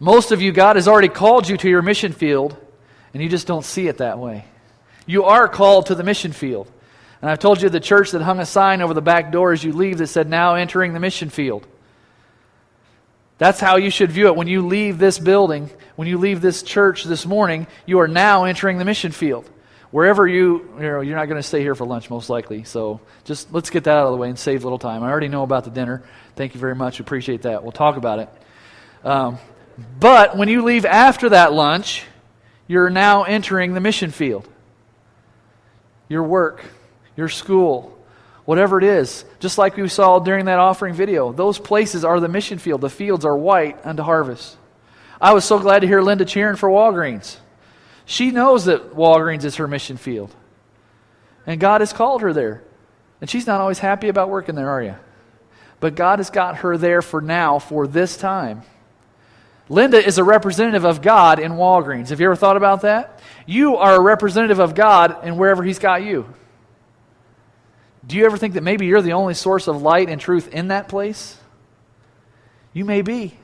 Most of you, God has already called you to your mission field, and you just don't see it that way. You are called to the mission field. And I've told you the church that hung a sign over the back door as you leave that said, "Now entering the mission field." That's how you should view it. When you leave this building, when you leave this church this morning, you are now entering the mission field. Wherever you're not going to stay here for lunch most likely. So just let's get that out of the way and save a little time. I already know about the dinner. Thank you very much. Appreciate that. We'll talk about it. But when you leave after that lunch, you're now entering the mission field. Your work, your school, whatever it is. Just like we saw during that offering video. Those places are the mission field. The fields are white unto harvest. I was so glad to hear Linda cheering for Walgreens. She knows that Walgreens is her mission field. And God has called her there. And she's not always happy about working there, are you? But God has got her there for now, for this time. Linda is a representative of God in Walgreens. Have you ever thought about that? You are a representative of God in wherever He's got you. Do you ever think that maybe you're the only source of light and truth in that place? You may be.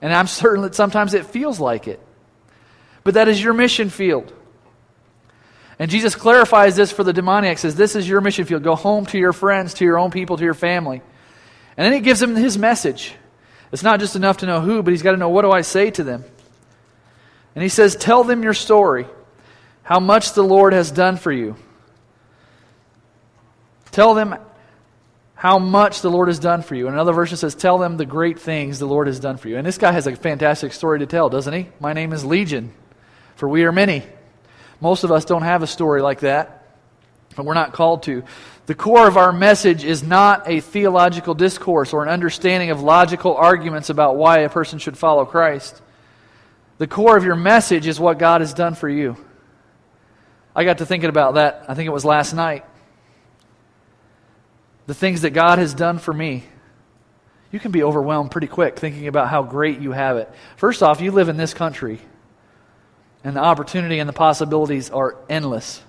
And I'm certain that sometimes it feels like it. But that is your mission field. And Jesus clarifies this for the demoniac, says, this is your mission field. Go home to your friends, to your own people, to your family. And then He gives them His message. It's not just enough to know who, but He's got to know, what do I say to them? And He says, tell them your story, how much the Lord has done for you. Tell them how much the Lord has done for you. And another verse says, tell them the great things the Lord has done for you. And this guy has a fantastic story to tell, doesn't he? My name is Legion, for we are many. Most of us don't have a story like that, but we're not called to. The core of our message is not a theological discourse or an understanding of logical arguments about why a person should follow Christ. The core of your message is what God has done for you. I got to thinking about that, I think it was last night. The things that God has done for me. You can be overwhelmed pretty quick thinking about how great you have it. First off, you live in this country, and the opportunity and the possibilities are endless.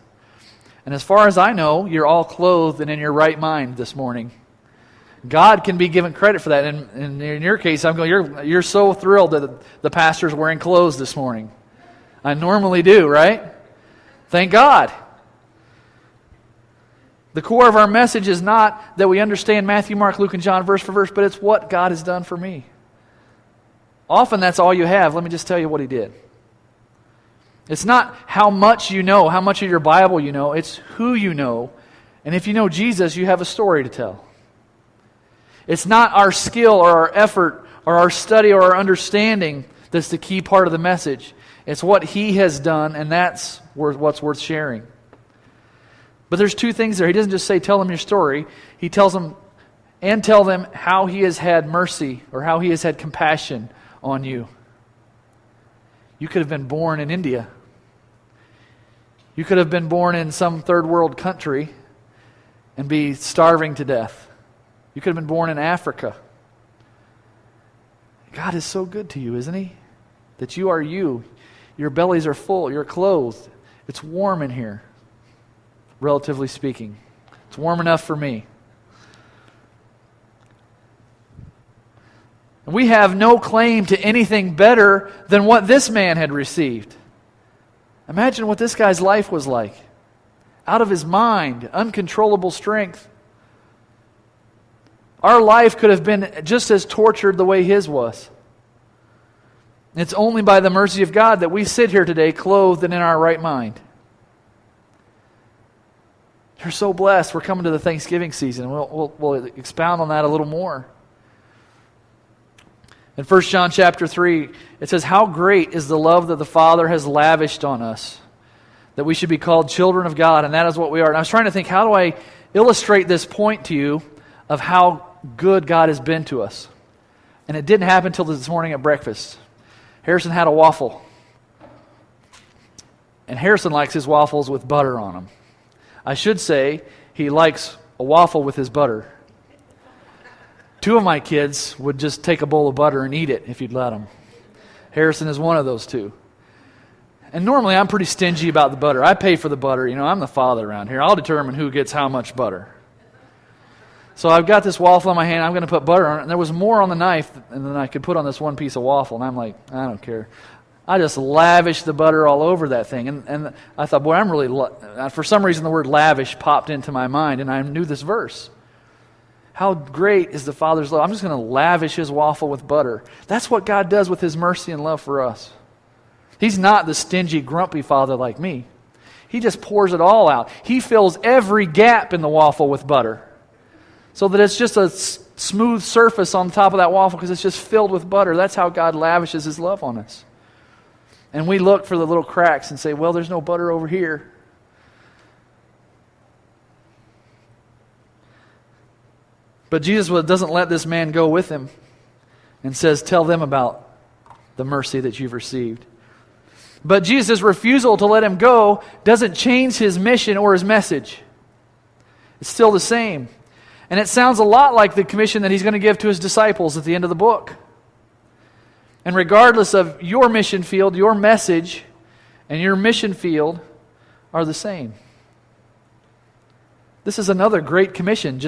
And as far as I know, you're all clothed and in your right mind this morning. God can be given credit for that. And in your case, you're so thrilled that the pastor's wearing clothes this morning. I normally do, right? Thank God. The core of our message is not that we understand Matthew, Mark, Luke, and John verse for verse, but it's what God has done for me. Often that's all you have. Let me just tell you what He did. It's not how much you know, how much of your Bible you know. It's who you know. And if you know Jesus, you have a story to tell. It's not our skill or our effort or our study or our understanding that's the key part of the message. It's what He has done, and that's what's worth sharing. But there's two things there. He doesn't just say, tell them your story. He tells them, and tell them how He has had mercy or how He has had compassion on you. You could have been born in India. You could have been born in some third world country and be starving to death. You could have been born in Africa. God is so good to you, isn't He? That you are you. Your bellies are full. You're clothed. It's warm in here, relatively speaking. It's warm enough for me. And we have no claim to anything better than what this man had received. Imagine what this guy's life was like. Out of his mind, uncontrollable strength. Our life could have been just as tortured the way his was. It's only by the mercy of God that we sit here today clothed and in our right mind. You're so blessed. We're coming to the Thanksgiving season. We'll expound on that a little more. In 1 John chapter 3, it says, how great is the love that the Father has lavished on us, that we should be called children of God, and that is what we are. And I was trying to think, how do I illustrate this point to you of how good God has been to us? And it didn't happen until this morning at breakfast. Harrison had a waffle. And Harrison likes his waffles with butter on them. I should say he likes a waffle with his butter. Two of my kids would just take a bowl of butter and eat it if you'd let them. Harrison is one of those two. And normally I'm pretty stingy about the butter. I pay for the butter. You know, I'm the father around here. I'll determine who gets how much butter. So I've got this waffle in my hand. I'm going to put butter on it. And there was more on the knife than I could put on this one piece of waffle. And I'm like, I don't care. I just lavished the butter all over that thing. And I thought, boy, I'm really... For some reason, the word lavish popped into my mind. And I knew this verse. How great is the Father's love? I'm just going to lavish His waffle with butter. That's what God does with His mercy and love for us. He's not the stingy, grumpy Father like me. He just pours it all out. He fills every gap in the waffle with butter, so that it's just a smooth surface on top of that waffle because it's just filled with butter. That's how God lavishes His love on us. And we look for the little cracks and say, well, there's no butter over here. But Jesus doesn't let this man go with him and says, tell them about the mercy that you've received. But Jesus' refusal to let him go doesn't change His mission or His message. It's still the same. And it sounds a lot like the commission that He's going to give to His disciples at the end of the book. And regardless of your mission field, your message and your mission field are the same. This is another great commission,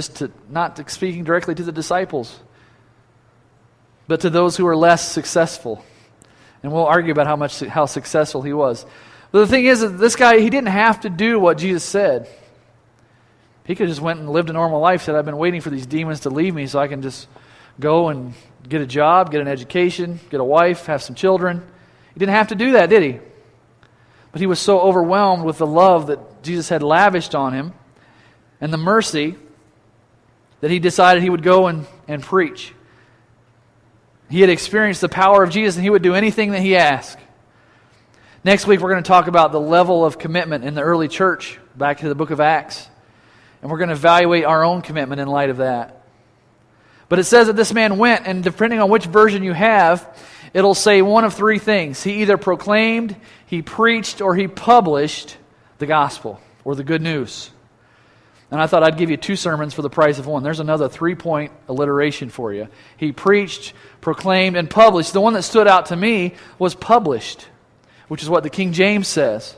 not speaking directly to the disciples, but to those who are less successful. And we'll argue about how successful he was. But the thing is that this guy, he didn't have to do what Jesus said. He could have just went and lived a normal life, said, I've been waiting for these demons to leave me so I can just go and get a job, get an education, get a wife, have some children. He didn't have to do that, did he? But he was so overwhelmed with the love that Jesus had lavished on him and the mercy that he decided he would go and preach. He had experienced the power of Jesus, and he would do anything that He asked. Next week, we're going to talk about the level of commitment in the early church, back to the book of Acts. And we're going to evaluate our own commitment in light of that. But it says that this man went, and depending on which version you have, it'll say one of three things. He either proclaimed, he preached, or he published the gospel, or the good news. And I thought I'd give you 2 sermons for the price of one. There's another 3-point alliteration for you. He preached, proclaimed, and published. The one that stood out to me was published, which is what the King James says.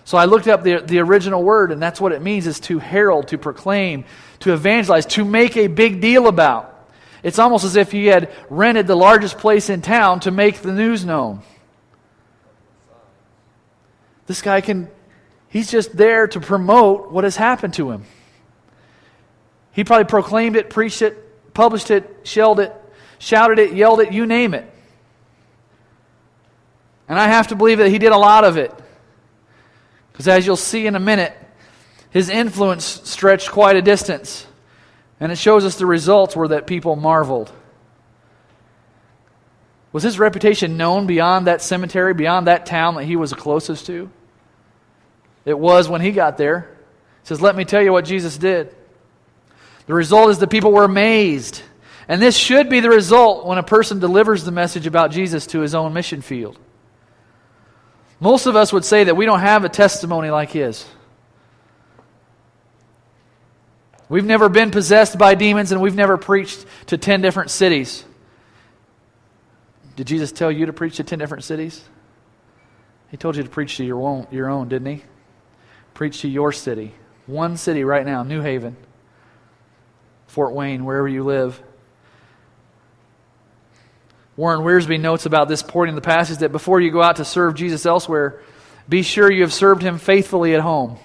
So I looked up the original word, and that's what it means, is to herald, to proclaim, to evangelize, to make a big deal about. It's almost as if he had rented the largest place in town to make the news known. This guy he's just there to promote what has happened to him. He probably proclaimed it, preached it, published it, shouted it, yelled it, you name it. And I have to believe that he did a lot of it. Because as you'll see in a minute, his influence stretched quite a distance. And it shows us the results were that people marveled. Was his reputation known beyond that cemetery, beyond that town that he was closest to? It was when he got there. He says, let me tell you what Jesus did. The result is the people were amazed. And this should be the result when a person delivers the message about Jesus to his own mission field. Most of us would say that we don't have a testimony like his. We've never been possessed by demons, and we've never preached to 10 different cities. Did Jesus tell you to preach to 10 different cities? He told you to preach to your own, didn't He? Preach to your city. One city right now, New Haven, Fort Wayne, wherever you live. Warren Wiersbe notes about this portion of the passage that before you go out to serve Jesus elsewhere, be sure you have served Him faithfully at home.